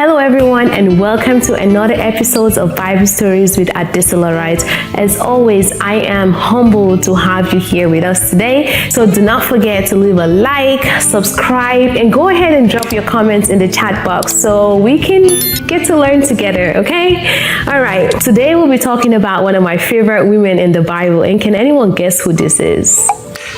Hello everyone and welcome to another episode of Bible Stories with Adesola, right? As always, I am humbled to have you here with us today. So do not forget to leave a like, subscribe, and go ahead and drop your comments in the chat box so we can get to learn together, okay? All right, today we'll be talking about one of my favorite women in the Bible. And can anyone guess who this is?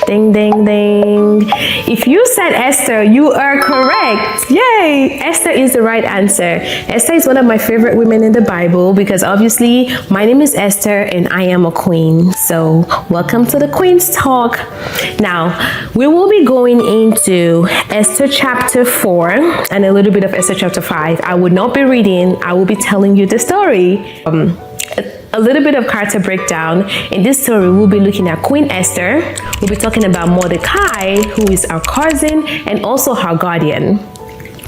Ding, ding, ding. If you said Esther, you are correct. Yay! Esther is the right answer. Esther is one of my favorite women in the Bible because obviously my name is Esther and I am a queen. So welcome to the Queen's Talk. Now, we will be going into Esther chapter 4 and a little bit of Esther chapter 5. I would not be reading. I will be telling you the story. A little bit of character breakdown. In this story, we'll be looking at Queen Esther. We'll be talking about Mordecai, who is our cousin and also her guardian.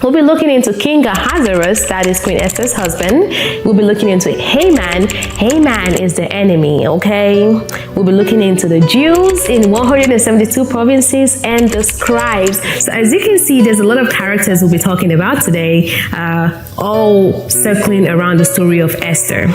We'll be looking into King Ahasuerus, that is Queen Esther's husband. We'll be looking into Haman. Haman is the enemy, okay? We'll be looking into the Jews in 172 provinces and the scribes. So as you can see, there's a lot of characters we'll be talking about today, all circling around the story of Esther.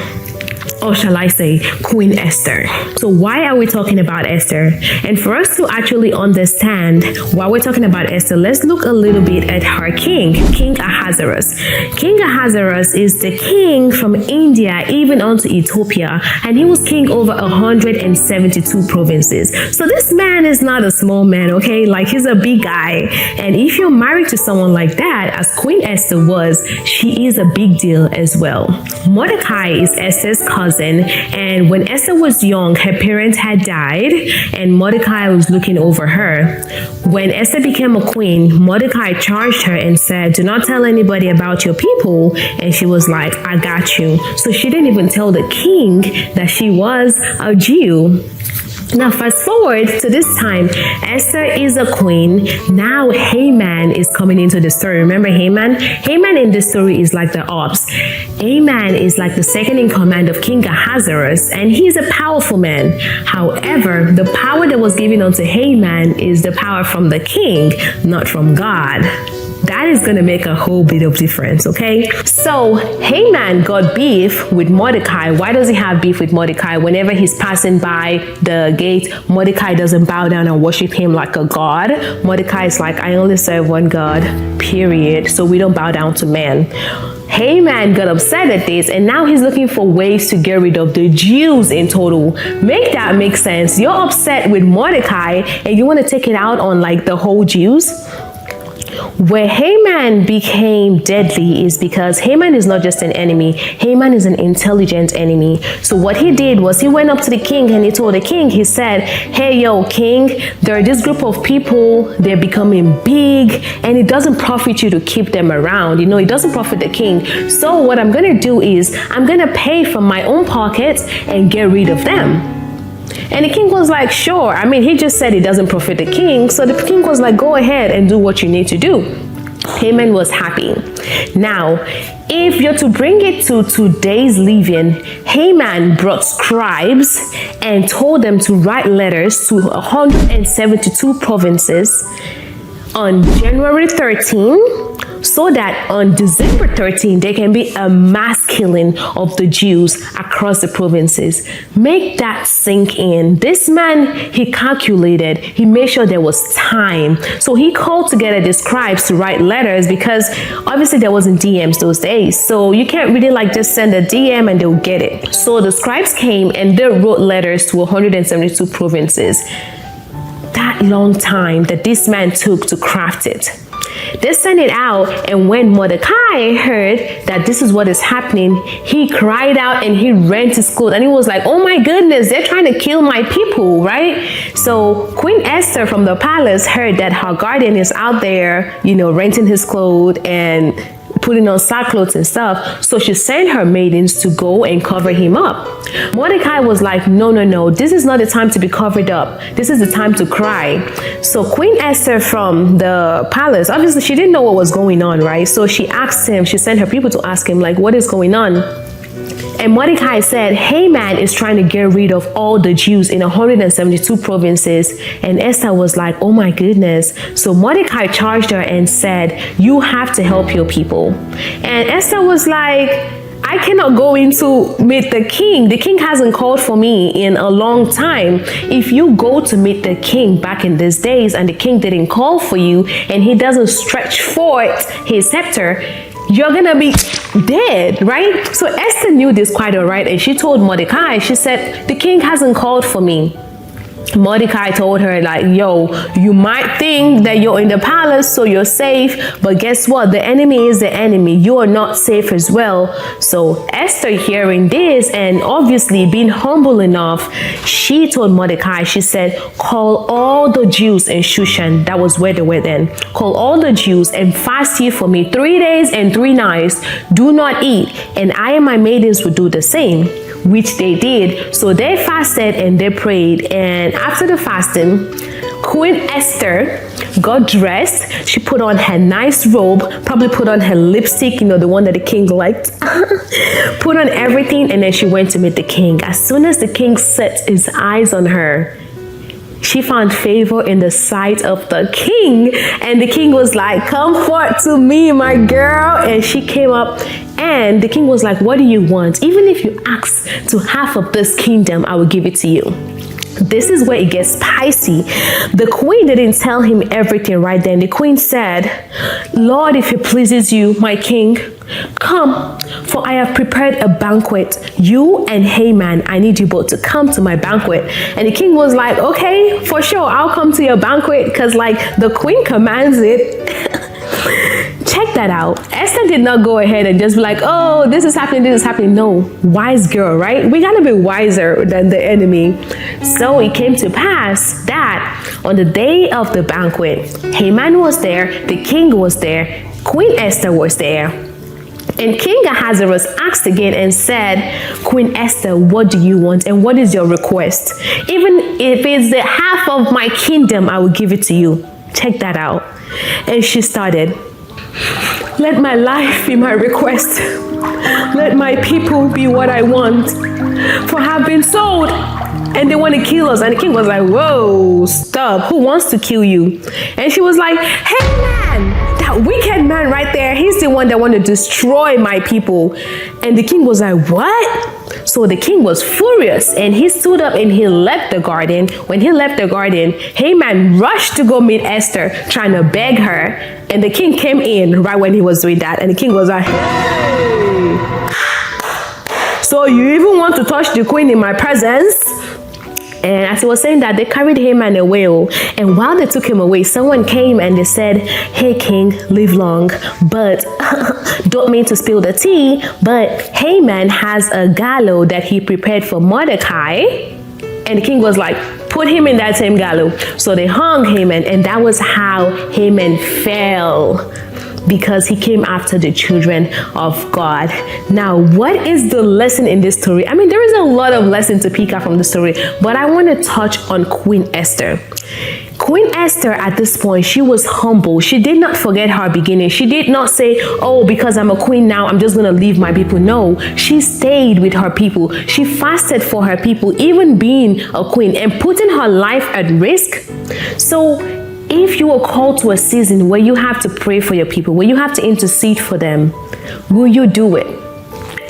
Or shall I say, Queen Esther. So why are we talking about Esther? And for us to actually understand why we're talking about Esther, let's look a little bit at her king, King Ahasuerus. King Ahasuerus is the king from India, even onto Ethiopia, and he was king over 172 provinces. So this man is not a small man, okay? Like, he's a big guy. And if you're married to someone like that, as Queen Esther was, she is a big deal as well. Mordecai is Esther's cousin. And when Esther was young, her parents had died and Mordecai was looking over her. When Esther became a queen, Mordecai charged her and said, "Do not tell anybody about your people." And she was like, "I got you." So she didn't even tell the king that she was a Jew. Now, fast forward to this time, Esther is a queen. Now Haman is coming into the story. Remember Haman? Haman in this story is like the ops. Haman is like the second in command of King Ahasuerus, and he's a powerful man. However, the power that was given unto Haman is the power from the king, not from God. That is going to make a whole bit of difference, okay? So Haman got beef with Mordecai. Why does he have beef with Mordecai? Whenever he's passing by the gate, Mordecai doesn't bow down and worship him like a god. Mordecai is like, I only serve one God, period. So we don't bow down to man. Haman got upset at this, and now he's looking for ways to get rid of the Jews in total. Make that make sense. You're upset with Mordecai and you want to take it out on like the whole Jews. Where Haman became deadly is because Haman is not just an enemy. Haman is an intelligent enemy. So what he did was he went up to the king and he told the king, he said, "Hey, yo, king, there are this group of people, they're becoming big and it doesn't profit you to keep them around. You know, it doesn't profit the king. So what I'm going to do is I'm going to pay from my own pocket and get rid of them." And the king was like, sure. I mean, he just said it doesn't profit the king. So the king was like, go ahead and do what you need to do. Haman was happy. Now, if you're to bring it to today's living, Haman brought scribes and told them to write letters to 172 provinces on January 13, so that on December 13, there can be a mass killing of the Jews across the provinces. Make that sink in. This man, he calculated, he made sure there was time. So he called together the scribes to write letters because obviously there wasn't DMs those days. So you can't really like just send a DM and they'll get it. So the scribes came and they wrote letters to 172 provinces. That long time that this man took to craft it. They sent it out, and when Mordecai heard that this is what is happening, he cried out and he rent his clothes, and he was like, oh my goodness, they're trying to kill my people, right? So Queen Esther from the palace heard that her guardian is out there, you know, renting his clothes and putting on sackcloth and stuff. So she sent her maidens to go and cover him up. Mordecai was like, no, this is not the time to be covered up. This is the time to cry. So Queen Esther from the palace, obviously she didn't know what was going on, right? So she asked him, she sent her people to ask him like, what is going on? And Mordecai said, Haman is trying to get rid of all the Jews in 172 provinces. And Esther was like, oh my goodness. So Mordecai charged her and said, you have to help your people. And Esther was like, I cannot go in to meet the king. The king hasn't called for me in a long time. If you go to meet the king back in these days and the king didn't call for you and he doesn't stretch forth his scepter, you're gonna be dead, right? So Esther knew this quite all right, and she told Mordecai, she said, the king hasn't called for me. Mordecai told her, like, yo, you might think that you're in the palace so you're safe, but guess what? The enemy is the enemy. You are not safe as well. So Esther, hearing this and obviously being humble enough, she told Mordecai, she said, call all the Jews in Shushan, that was where they were then, call all the Jews and fast ye for me 3 days and 3 nights. Do not eat, and I and my maidens will do the same. Which they did. So they fasted and they prayed. And after the fasting, Queen Esther got dressed. She put on her nice robe, probably put on her lipstick, the one that the king liked. Put on everything, and then she went to meet the king. As soon as the king set his eyes on her, she found favor in the sight of the king. And the king was like, come forth to me, my girl. And she came up, and the king was like, what do you want? Even if you ask to half of this kingdom, I will give it to you. This is where it gets spicy. The queen didn't tell him everything right then. The queen said, Lord, if it pleases you, my king, come, for I have prepared a banquet. You and Haman, I need you both to come to my banquet. And the king was like, okay, for sure, I'll come to your banquet, because like the queen commands it. Check that out. Esther did not go ahead and just be like, oh, this is happening, this is happening. No, wise girl, right? We gotta be wiser than the enemy. So it came to pass that on the day of the banquet, Haman was there, the king was there, Queen Esther was there. And King Ahasuerus asked again and said, Queen Esther, what do you want? And what is your request? Even if it's the half of my kingdom, I will give it to you. Check that out. And she started, let my life be my request. Let my people be what I want. For I have been sold and they want to kill us. And the king was like, whoa, stop. Who wants to kill you? And she was like, hey man, that wicked man right there, he's the one that want to destroy my people. And the king was like, what? So the king was furious and he stood up and he left the garden. When he left the garden, Haman rushed to go meet Esther, trying to beg her. And the king came in right when he was doing that. And the king was like, hey, so you even want to touch the queen in my presence? And as he was saying that, they carried Haman away. And while they took him away, someone came and they said, hey, king, live long. But don't mean to spill the tea, but Haman has a gallows that he prepared for Mordecai. And the king was like, put him in that same gallows. So they hung Haman, and that was how Haman fell, because he came after the children of God. Now, what is the lesson in this story? I mean, there is a lot of lesson to pick up from the story, but I want to touch on Queen Esther. Queen Esther, at this point, she was humble. She did not forget her beginning. She did not say, oh, because I'm a queen now, I'm just going to leave my people. No, she stayed with her people. She fasted for her people, even being a queen and putting her life at risk. So if you are called to a season where you have to pray for your people, where you have to intercede for them, will you do it?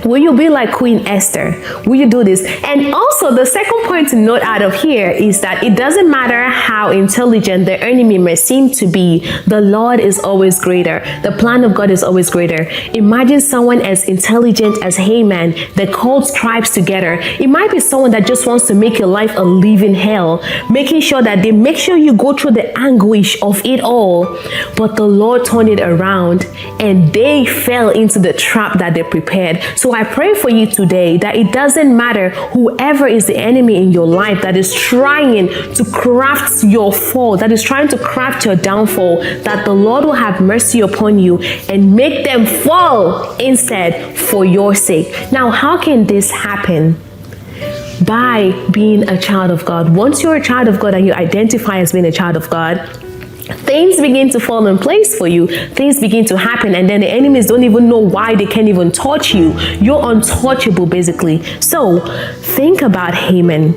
Will you be like Queen Esther? Will you do this? And also, the second point to note out of here is that it doesn't matter how intelligent the enemy may seem to be, the Lord is always greater. The plan of God is always greater. Imagine someone as intelligent as Haman that calls tribes together. It might be someone that just wants to make your life a living hell, making sure that they make sure you go through the anguish of it all. But the Lord turned it around and they fell into the trap that they prepared. So I pray for you today that it doesn't matter whoever is the enemy in your life that is trying to craft your fall, that is trying to craft your downfall, that the Lord will have mercy upon you and make them fall instead for your sake. Now, how can this happen? By being a child of God. Once you're a child of God and you identify as being a child of God, things begin to fall in place for you. Things begin to happen, and then the enemies don't even know why they can't even touch you. You're untouchable, basically. So think about Haman.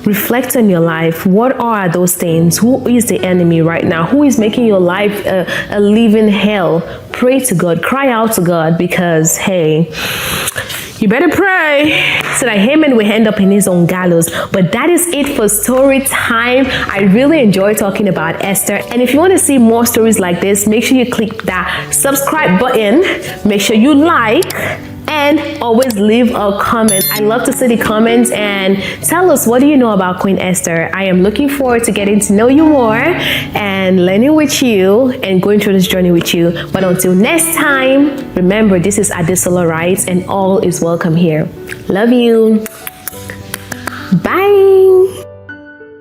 Reflect on your life. What are those things? Who is the enemy right now? Who is making your life a living hell? Pray to God. Cry out to God, because, hey, you better pray so that Haman will end up in his own gallows. But that is it for story time. I really enjoy talking about Esther. And if you want to see more stories like this, make sure you click that subscribe button. Make sure you like, and always leave a comment. I love to see the comments and tell us, what do you know about Queen Esther? I am looking forward to getting to know you more and learning with you and going through this journey with you. But until next time, remember, this is Adesola, right? And all is welcome here. Love you. Bye.